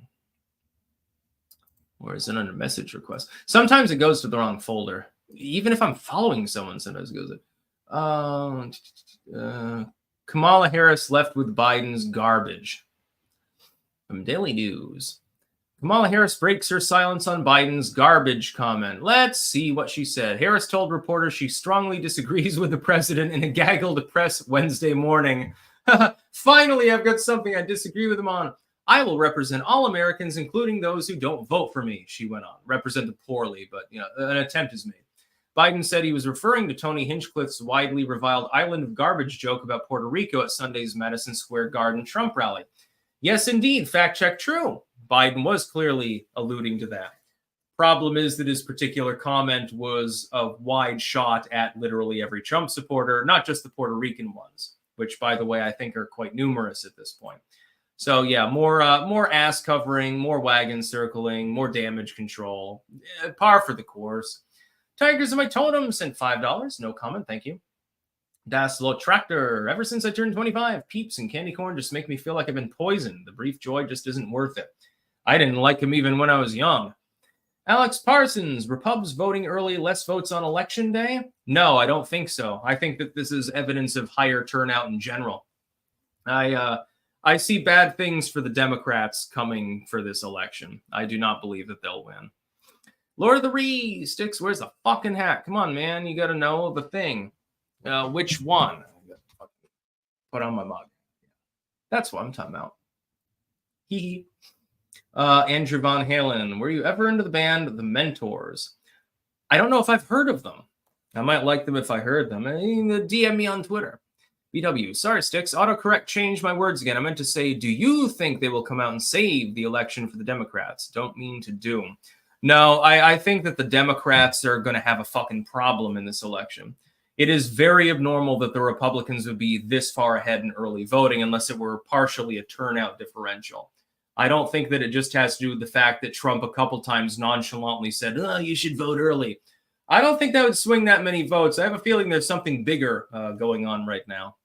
Where is it under message request? Sometimes it goes to the wrong folder. Even if I'm following someone, sometimes it goes Kamala Harris left with Biden's garbage. From Daily News. Kamala Harris breaks her silence on Biden's garbage comment. Let's see what she said. Harris told reporters she strongly disagrees with the president in a gaggle to press Wednesday morning. Finally, I've got something I disagree with him on. I will represent all Americans, including those who don't vote for me, she went on. Represented poorly, but an attempt is made. Biden said he was referring to Tony Hinchcliffe's widely reviled island of garbage joke about Puerto Rico at Sunday's Madison Square Garden Trump rally. Yes, indeed. Fact check true. Biden was clearly alluding to that. Problem is that his particular comment was a wide shot at literally every Trump supporter, not just the Puerto Rican ones, which, by the way, I think are quite numerous at this point. So, yeah, more ass covering, more wagon circling, more damage control. Par for the course. Tigers in my totem sent $5. No comment, thank you. Das Lo Tractor. Ever since I turned 25, peeps and candy corn just make me feel like I've been poisoned. The brief joy just isn't worth it. I didn't like him even when I was young. Alex Parsons. Repubs voting early, less votes on election day? No, I don't think so. I think that this is evidence of higher turnout in general. I see bad things for the Democrats coming for this election. I do not believe that they'll win. Lord of the Ree. Sticks, where's the fucking hat? Come on, man. You got to know the thing. Which one? Put on my mug. That's what I'm talking about. Hee. Andrew Von Halen. Were you ever into the band The Mentors? I don't know if I've heard of them. I might like them if I heard them. DM me on Twitter. BW. Sorry, Sticks. Autocorrect changed my words again. I meant to say, do you think they will come out and save the election for the Democrats? Don't mean to doom. No, I think that the Democrats are going to have a fucking problem in this election. It is very abnormal that the Republicans would be this far ahead in early voting unless it were partially a turnout differential. I don't think that it just has to do with the fact that Trump a couple times nonchalantly said, oh, you should vote early. I don't think that would swing that many votes. I have a feeling there's something bigger going on right now.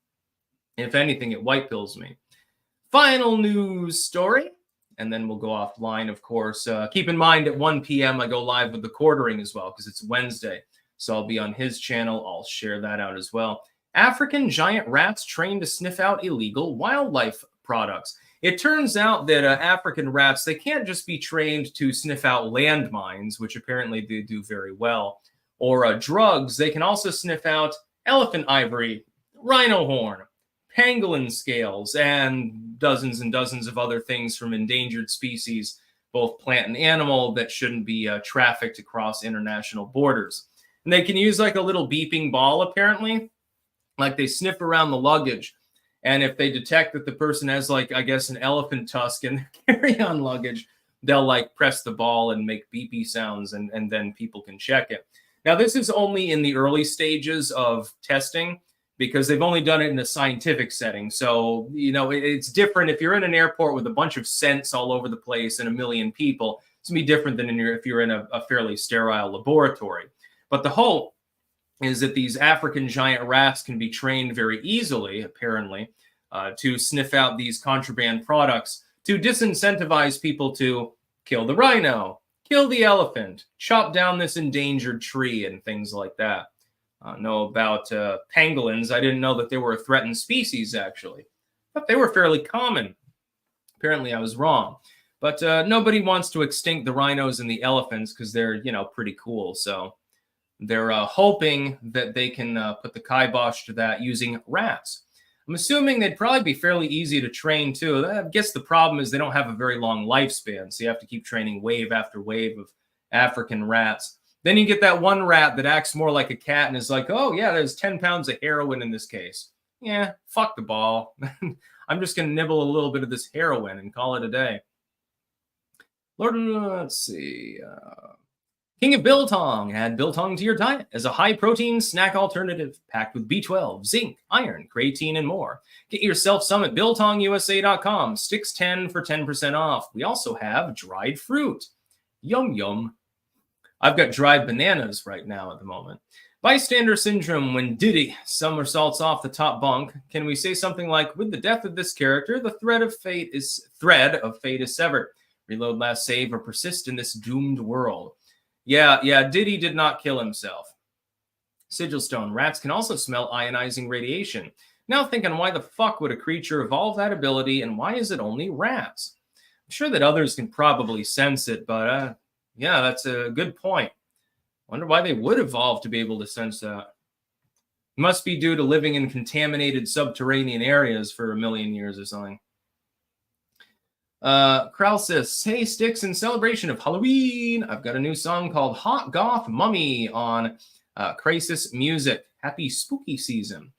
If anything, it white pills me. Final news story, and then we'll go offline, of course. Keep in mind, at 1 p.m., I go live with the quartering as well, because it's Wednesday. So I'll be on his channel. I'll share that out as well. African giant rats trained to sniff out illegal wildlife products. It turns out that African rats, they can't just be trained to sniff out landmines, which apparently they do very well, or drugs. They can also sniff out elephant ivory, rhino horn, pangolin scales, and dozens of other things from endangered species, both plant and animal, that shouldn't be trafficked across international borders. And they can use like a little beeping ball, apparently. Like they sniff around the luggage. And if they detect that the person has, like, I guess, an elephant tusk in their carry-on luggage, they'll like press the ball and make beepy sounds, and then people can check it. Now, this is only in the early stages of testing, because they've only done it in a scientific setting. So, you know, it's different if you're in an airport with a bunch of scents all over the place and a million people. It's going to be different than if you're in a fairly sterile laboratory. But the hope is that these African giant rats can be trained very easily, apparently, to sniff out these contraband products, to disincentivize people to kill the rhino, kill the elephant, chop down this endangered tree, and things like that. Know about pangolins. I didn't know that they were a threatened species, actually. But they were fairly common. Apparently, I was wrong. But nobody wants to extinct the rhinos and the elephants because they're, you know, pretty cool. So they're hoping that they can put the kibosh to that using rats. I'm assuming they'd probably be fairly easy to train, too. I guess the problem is they don't have a very long lifespan, so you have to keep training wave after wave of African rats. Then you get that one rat that acts more like a cat and is like, oh, yeah, there's 10 pounds of heroin in this case. Yeah, fuck the ball. I'm just going to nibble a little bit of this heroin and call it a day. Let's see. King of Biltong. Add biltong to your diet as a high-protein snack alternative packed with B12, zinc, iron, creatine, and more. Get yourself some at BiltongUSA.com. Sticks 10 for 10% off. We also have dried fruit. Yum, yum. I've got dried bananas right now at the moment. Bystander syndrome when Diddy somersaults off the top bunk. Can we say something like, with the death of this character, the thread of fate is severed. Reload last save or persist in this doomed world. Yeah, Diddy did not kill himself. Sigilstone. Rats can also smell ionizing radiation. Now think on why the fuck would a creature evolve that ability, and why is it only rats? I'm sure that others can probably sense it, but yeah, that's a good point. Wonder why they would evolve to be able to sense that. Must be due to living in contaminated subterranean areas for a million years or something. Krausis, hey Sticks, in celebration of Halloween, I've got a new song called Hot Goth Mummy on Crisis Music. Happy spooky season.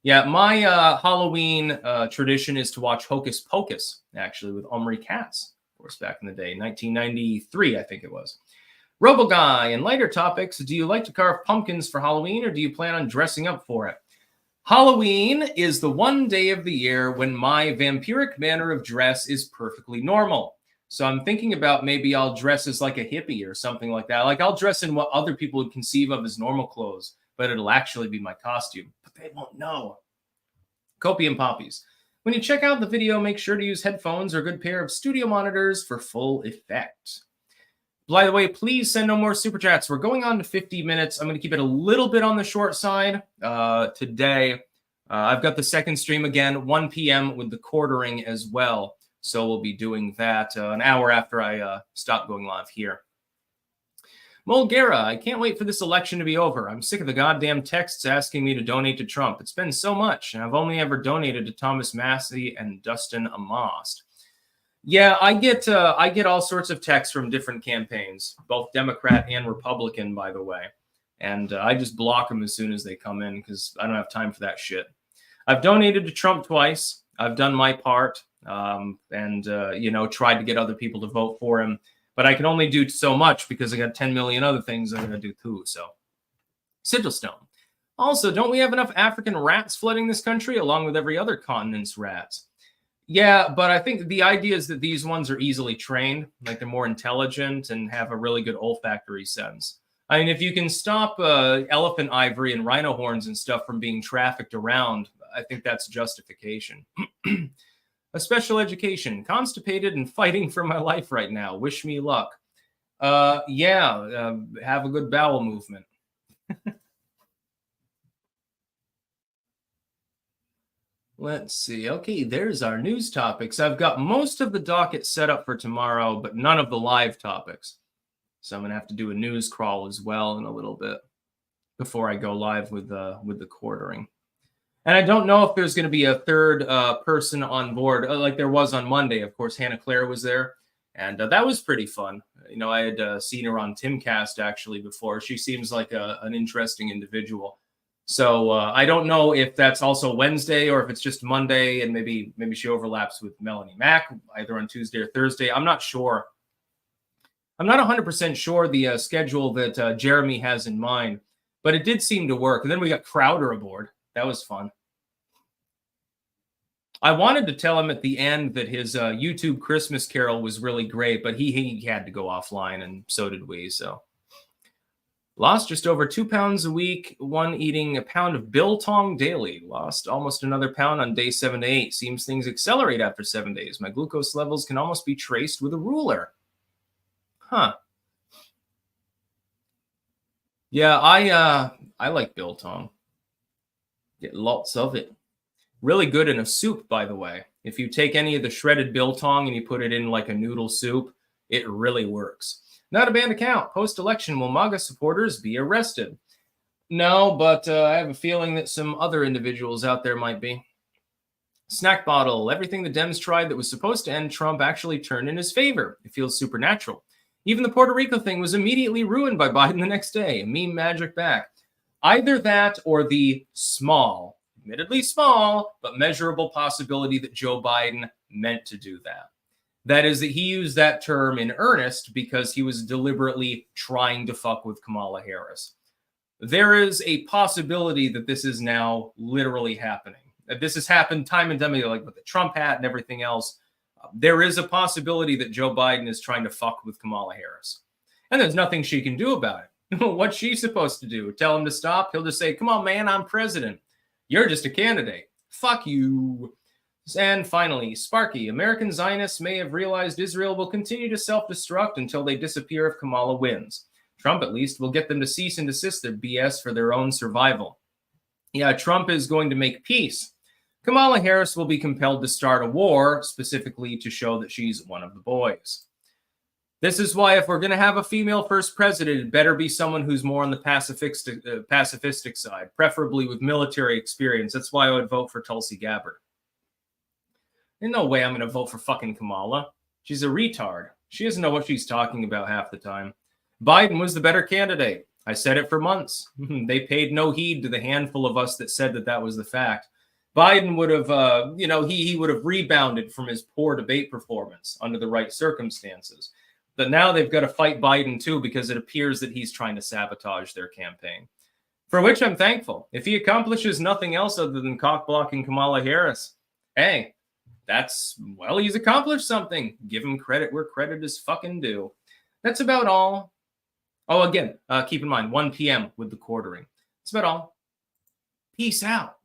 Yeah, my Halloween tradition is to watch Hocus Pocus, actually, with Omri Katz, of course, back in the day, 1993, I think it was. RoboGuy, in lighter topics, do you like to carve pumpkins for Halloween, or do you plan on dressing up for it? Halloween is the one day of the year when my vampiric manner of dress is perfectly normal. So I'm thinking about maybe I'll dress as like a hippie or something like that. Like I'll dress in what other people would conceive of as normal clothes, but it'll actually be my costume. But they won't know. Copium Poppies. When you check out the video, make sure to use headphones or a good pair of studio monitors for full effect. By the way, please send no more super chats. We're going on to 50 minutes. I'm going to keep it a little bit on the short side today. I've got the second stream again, 1 p.m. with the quartering as well. So we'll be doing that an hour after I stop going live here. Mulgera, I can't wait for this election to be over. I'm sick of the goddamn texts asking me to donate to Trump. It's been so much, and I've only ever donated to Thomas Massey and Dustin Amast. Yeah, I get all sorts of texts from different campaigns, both Democrat and Republican, by the way. And I just block them as soon as they come in because I don't have time for that shit. I've donated to Trump twice. I've done my part and tried to get other people to vote for him. But I can only do so much because I got 10 million other things I'm going to do too. So, Sigilstone. Also, don't we have enough African rats flooding this country along with every other continent's rats? Yeah, but I think the idea is that these ones are easily trained, like they're more intelligent and have a really good olfactory sense. I mean, if you can stop elephant ivory and rhino horns and stuff from being trafficked around, I think that's justification. A special education, constipated and fighting for my life right now. Wish me luck. Have a good bowel movement. Let's see. Okay, there's our news topics. I've got most of the docket set up for tomorrow, but none of the live topics. So I'm gonna have to do a news crawl as well in a little bit before I go live with the quartering. And I don't know if there's going to be a third person on board like there was on Monday. Of course, Hannah Claire was there, and that was pretty fun. You know, I had seen her on Timcast actually before. She seems like an interesting individual. So I don't know if that's also Wednesday or if it's just Monday, and maybe she overlaps with Melanie Mack either on Tuesday or Thursday. I'm not sure. I'm not 100% sure the schedule that Jeremy has in mind, but it did seem to work. And then we got Crowder aboard. That was fun. I wanted to tell him at the end that his YouTube Christmas Carol was really great, but he had to go offline, and so did we. So lost just over 2 pounds a week, one eating a pound of biltong daily. Lost almost another pound on day 7 to 8. Seems things accelerate after 7 days. My glucose levels can almost be traced with a ruler. Huh. Yeah, I like biltong. Get lots of it. Really good in a soup, by the way. If you take any of the shredded biltong and you put it in like a noodle soup, it really works. Not a banned account. Post-election, will MAGA supporters be arrested? No, but I have a feeling that some other individuals out there might be. Snack bottle. Everything the Dems tried that was supposed to end Trump actually turned in his favor. It feels supernatural. Even the Puerto Rico thing was immediately ruined by Biden the next day. Meme magic back. Either that or the small, admittedly small, but measurable possibility that Joe Biden meant to do that. That is that he used that term in earnest because he was deliberately trying to fuck with Kamala Harris. There is a possibility that this is now literally happening. This has happened time and time again, like with the Trump hat and everything else. There is a possibility that Joe Biden is trying to fuck with Kamala Harris. And there's nothing she can do about it. What's she supposed to do? Tell him to stop? He'll just say, come on, man, I'm president. You're just a candidate. Fuck you. And finally, Sparky. American Zionists may have realized Israel will continue to self-destruct until they disappear if Kamala wins. Trump, at least, will get them to cease and desist their BS for their own survival. Yeah, Trump is going to make peace. Kamala Harris will be compelled to start a war, specifically to show that she's one of the boys. This is why if we're going to have a female first president, it better be someone who's more on the pacifistic side, preferably with military experience. That's why I would vote for Tulsi Gabbard. There's no way I'm going to vote for fucking Kamala. She's a retard. She doesn't know what she's talking about half the time. Biden was the better candidate. I said it for months. They paid no heed to the handful of us that said that that was the fact. Biden would have, he would have rebounded from his poor debate performance under the right circumstances. But now they've got to fight Biden too because it appears that he's trying to sabotage their campaign. For which I'm thankful. If he accomplishes nothing else other than cock-blocking Kamala Harris, hey, he's accomplished something. Give him credit where credit is fucking due. That's about all. Oh, again, keep in mind, 1 p.m. with the quartering. That's about all. Peace out.